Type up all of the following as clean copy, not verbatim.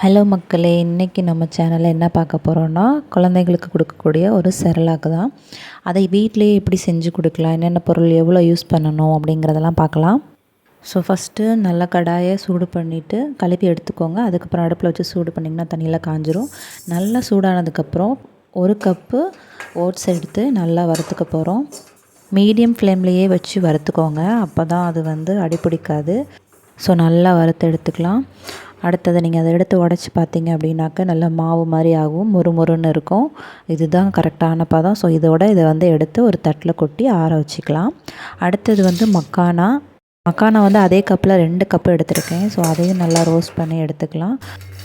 Hello மக்களே, இன்றைக்கி நம்ம சேனலில் என்ன பார்க்க போகிறோன்னா, குழந்தைங்களுக்கு கொடுக்கக்கூடிய ஒரு செரலாக்கு தான். அதை வீட்டிலேயே எப்படி செஞ்சு கொடுக்கலாம், என்னென்ன பொருள் எவ்வளோ யூஸ் பண்ணணும் அப்படிங்கிறதெல்லாம் பார்க்கலாம். ஸோ ஃபஸ்ட்டு நல்லா கடாயை சூடு பண்ணிவிட்டு கழுவி எடுத்துக்கோங்க. அதுக்கப்புறம் அடுப்பில் வச்சு சூடு பண்ணிங்கன்னா தண்ணியில் காஞ்சிரும். நல்லா சூடானதுக்கப்புறம் 1 கப்பு ஓட்ஸ் எடுத்து நல்லா வறுத்துக்க போகிறோம். மீடியம் ஃப்ளேம்லேயே வச்சு வறுத்துக்கோங்க, அப்போ தான் அது அடிப்பிடிக்காது. ஸோ நல்லா வறுத்து எடுத்துக்கலாம். அடுத்தது நீங்கள் அதை எடுத்து உடச்சி பார்த்தீங்க அப்படின்னாக்க நல்லா மாவு மாதிரி ஆகும், மொறுமொறுன்னு இருக்கும். இதுதான் கரெக்டான பதம். ஸோ இதை எடுத்து ஒரு தட்டில் கொட்டி ஆற வச்சுக்கலாம். அடுத்தது மக்கானா அதே கப்பில் 2 கப்பு எடுத்துருக்கேன். ஸோ அதையும் நல்லா ரோஸ்ட் பண்ணி எடுத்துக்கலாம்.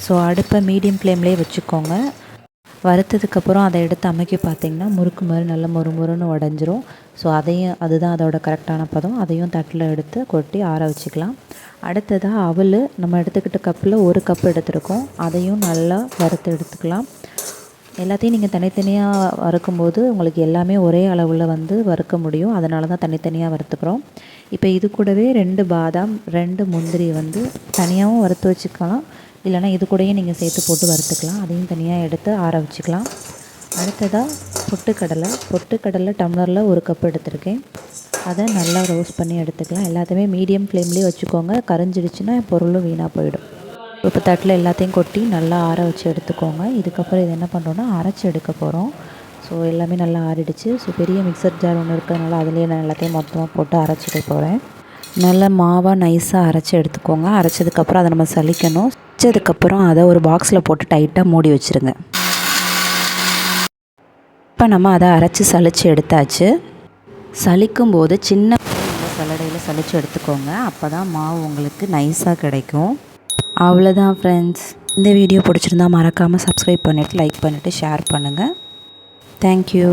ஸோ அடுப்பை மீடியம் ஃப்ளேம்லேயே வச்சுக்கோங்க. வறுத்ததுக்கப்புறம் அதை எடுத்து அமைக்க பார்த்திங்கன்னா முறுக்கு மாதிரி நல்லா மொறுமொறுன்னு உடஞ்சிரும். ஸோ அதுதான் அதோட கரெக்டான பதம். அதையும் தட்டில் எடுத்து கொட்டி ஆற வச்சுக்கலாம். அடுத்ததாக அவல் நம்ம எடுத்துக்கிட்ட கப்பில் 1 கப்பு எடுத்துருக்கோம். அதையும் நல்லா வறுத்து எடுத்துக்கலாம். எல்லாத்தையும் நீங்கள் தனித்தனியாக வறுக்கும்போது உங்களுக்கு எல்லாமே ஒரே அளவில் வறுக்க முடியும். அதனால தான் தனித்தனியாக வறுத்துக்கிறோம். இப்போ இது கூடவே 2 பாதாம் 2 முந்திரி தனியாகவும் வறுத்து வச்சுக்கலாம். இல்லைனா இது கூடயே நீங்கள் சேர்த்து போட்டு வறுத்துக்கலாம். அதையும் தனியாக எடுத்து ஆற வச்சுக்கலாம். அடுத்ததாக பொட்டுக்கடலை டம்ளரில் 1 கப்பு எடுத்துருக்கேன். அதை நல்லா ரோஸ்ட் பண்ணி எடுத்துக்கலாம். எல்லாத்தையுமே மீடியம் ஃப்ளேம்லேயே வச்சுக்கோங்க, கரைஞ்சிடுச்சுன்னா பொருளும் வீணாக போயிடும். இப்போ தட்டில் எல்லாத்தையும் கொட்டி நல்லா ஆற வச்சு எடுத்துக்கோங்க. இதுக்கப்புறம் இது என்ன பண்ணுறோன்னா அரைச்சி எடுக்க போகிறோம். ஸோ எல்லாமே நல்லா ஆறிடுச்சு. ஸோ பெரிய மிக்சர் ஜார் ஒன்று இருக்கிறதுனால அதுலேயே நான் எல்லாத்தையும் மொத்தமாக போட்டு அரைச்சிட்டு போகிறேன். நல்லா மாவாக நைஸாக அரைச்சி எடுத்துக்கோங்க. அரைச்சதுக்கப்புறம் அதை நம்ம சலிக்கணும். சலிச்சதுக்கப்புறம் அதை ஒரு பாக்ஸில் போட்டு டைட்டாக மூடி வச்சுருங்க. இப்போ நம்ம அதை அரைச்சி சலித்து எடுத்தாச்சு. சலிக்கும்போது சின்ன சல்லடையில் சலித்து எடுத்துக்கோங்க. அப்போ தான் மாவு உங்களுக்கு நைஸாக கிடைக்கும். அவ்வளோதான் ஃப்ரெண்ட்ஸ். இந்த வீடியோ பிடிச்சிருந்தா மறக்காமல் சப்ஸ்கிரைப் பண்ணிவிட்டு லைக் பண்ணிவிட்டு ஷேர் பண்ணுங்கள். தேங்க்யூ.